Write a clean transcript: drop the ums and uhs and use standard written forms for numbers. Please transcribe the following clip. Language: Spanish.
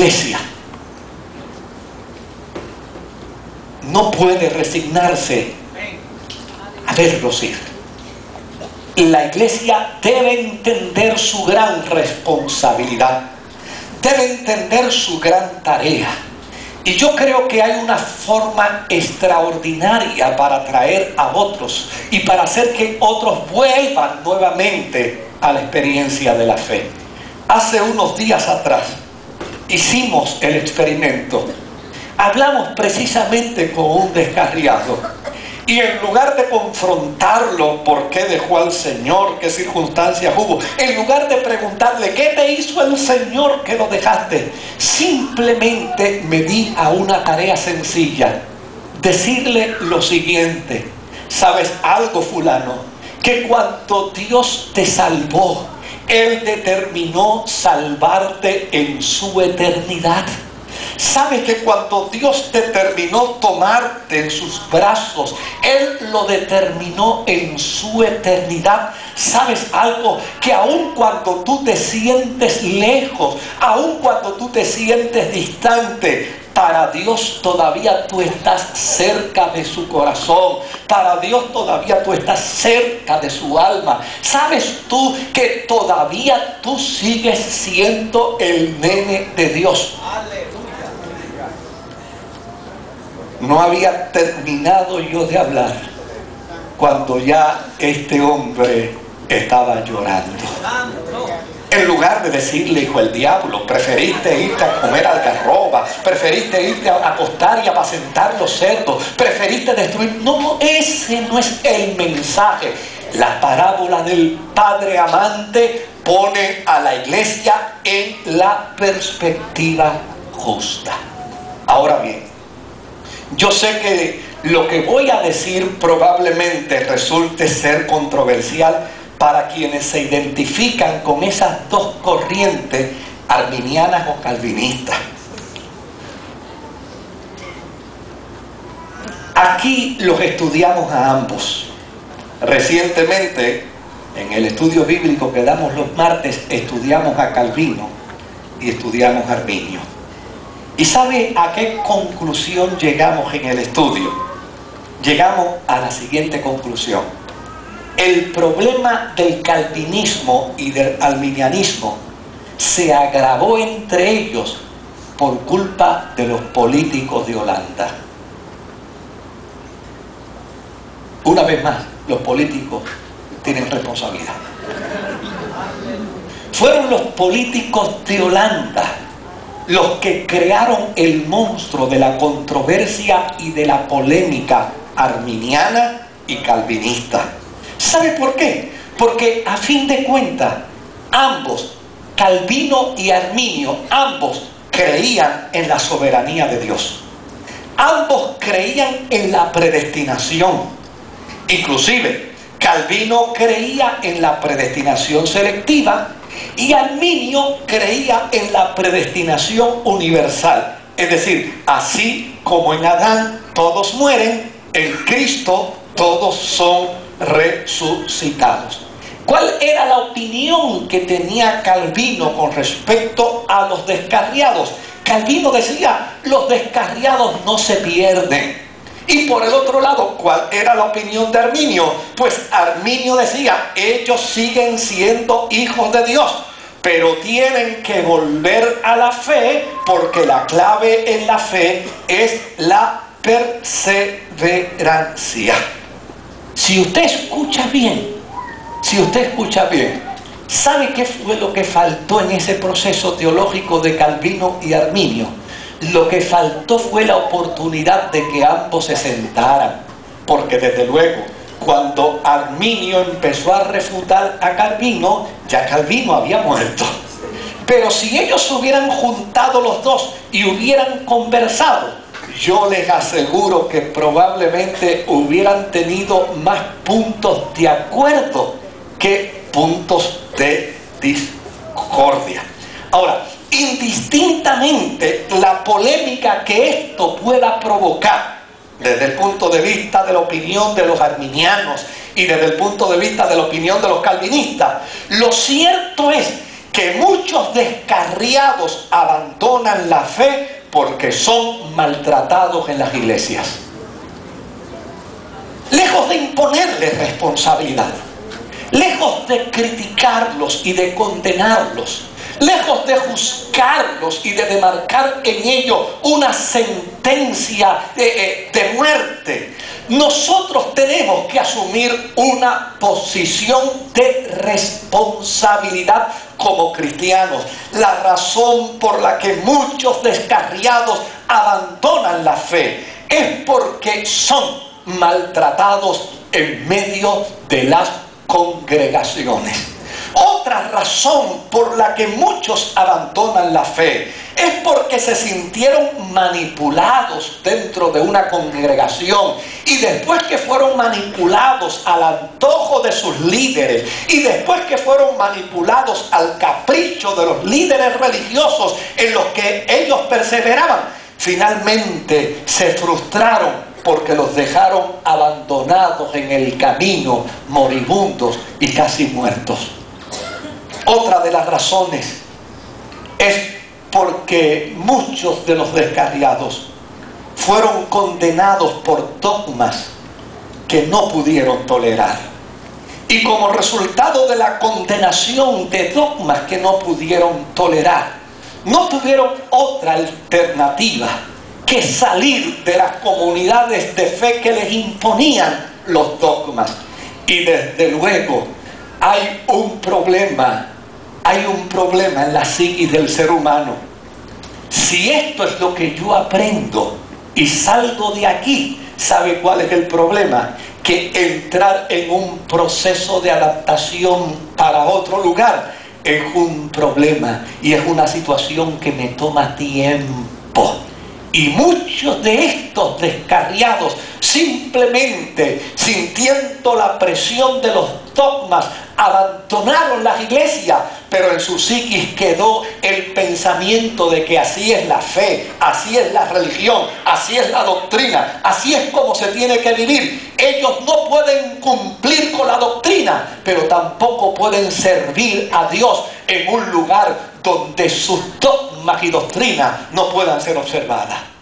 iglesia no puede resignarse a verlos ir. La iglesia debe entender su gran responsabilidad, debe entender su gran tarea. Y yo creo que hay una forma extraordinaria para atraer a otros y para hacer que otros vuelvan nuevamente a la experiencia de la fe. Hace unos días atrás hicimos el experimento. Hablamos precisamente con un descarriado. Y en lugar de confrontarlo, ¿por qué dejó al Señor? ¿Qué circunstancias hubo? En lugar de preguntarle, ¿qué te hizo el Señor que lo dejaste? Simplemente me di a una tarea sencilla. Decirle lo siguiente: ¿sabes algo, fulano? Que cuando Dios te salvó, Él determinó salvarte en su eternidad. ¿Sabes que cuando Dios determinó tomarte en sus brazos, Él lo determinó en su eternidad? ¿Sabes algo? Que aun cuando tú te sientes lejos, aun cuando tú te sientes distante, para Dios todavía tú estás cerca de su corazón. Para Dios todavía tú estás cerca de su alma. ¿Sabes tú que todavía tú sigues siendo el nene de Dios? No había terminado yo de hablar cuando ya este hombre estaba llorando. En lugar de decirle, hijo del diablo, preferiste irte a comer algarroba, preferiste irte a acostar y apacentar los cerdos, preferiste destruir. No, ese no es el mensaje. La parábola del padre amante pone a la iglesia en la perspectiva justa. Ahora bien, yo sé que lo que voy a decir probablemente resulte ser controversial para quienes se identifican con esas dos corrientes, arminianas o calvinistas. Aquí los estudiamos a ambos. Recientemente, en el estudio bíblico que damos los martes, estudiamos a Calvino y estudiamos a Arminio. ¿Y sabe a qué conclusión llegamos en el estudio? Llegamos a la siguiente conclusión. El problema del calvinismo y del arminianismo se agravó entre ellos por culpa de los políticos de Holanda. Una vez más, los políticos tienen responsabilidad. Fueron los políticos de Holanda los que crearon el monstruo de la controversia y de la polémica arminiana y calvinista. ¿Sabe por qué? Porque a fin de cuentas, ambos, Calvino y Arminio, ambos creían en la soberanía de Dios. Ambos creían en la predestinación. Inclusive, Calvino creía en la predestinación selectiva y Arminio creía en la predestinación universal. Es decir, así como en Adán todos mueren, en Cristo todos son resucitados. ¿Cuál era la opinión que tenía Calvino con respecto a los descarriados? Calvino decía, los descarriados no se pierden. Y por el otro lado, ¿cuál era la opinión de Arminio? Pues Arminio decía, ellos siguen siendo hijos de Dios, pero tienen que volver a la fe, porque la clave en la fe es la perseverancia. Si usted escucha bien, ¿sabe qué fue lo que faltó en ese proceso teológico de Calvino y Arminio? Lo que faltó fue la oportunidad de que ambos se sentaran, porque desde luego, cuando Arminio empezó a refutar a Calvino, ya Calvino había muerto. Pero si ellos se hubieran juntado los dos y hubieran conversado, yo les aseguro que probablemente hubieran tenido más puntos de acuerdo que puntos de discordia. Ahora, indistintamente la polémica que esto pueda provocar desde el punto de vista de la opinión de los arminianos y desde el punto de vista de la opinión de los calvinistas, lo cierto es que muchos descarriados abandonan la fe porque son maltratados en las iglesias. Lejos de imponerles responsabilidad, lejos de criticarlos y de condenarlos, lejos de juzgarlos y de demarcar en ellos una sentencia de muerte, nosotros tenemos que asumir una posición de responsabilidad como cristianos. La razón por la que muchos descarriados abandonan la fe es porque son maltratados en medio de las congregaciones. Otra razón por la que muchos abandonan la fe es porque se sintieron manipulados dentro de una congregación, y después que fueron manipulados al antojo de sus líderes, y después que fueron manipulados al capricho de los líderes religiosos en los que ellos perseveraban, finalmente se frustraron porque los dejaron abandonados en el camino, moribundos y casi muertos. Otra de las razones es porque muchos de los descarriados fueron condenados por dogmas que no pudieron tolerar. Y como resultado de la condenación de dogmas que no pudieron tolerar, no tuvieron otra alternativa que salir de las comunidades de fe que les imponían los dogmas. Y desde luego hay un problema en la psiquis del ser humano. Si esto es lo que yo aprendo y salgo de aquí, ¿sabe cuál es el problema? Que entrar en un proceso de adaptación para otro lugar es un problema y es una situación que me toma tiempo. Y muchos de estos descarriados, simplemente sintiendo la presión de los dogmas, abandonaron las iglesias, pero en su psiquis quedó el pensamiento de que así es la fe, así es la religión, así es la doctrina, así es como se tiene que vivir. Ellos no pueden cumplir con la doctrina, pero tampoco pueden servir a Dios en un lugar donde sus dogmas y doctrinas no puedan ser observadas.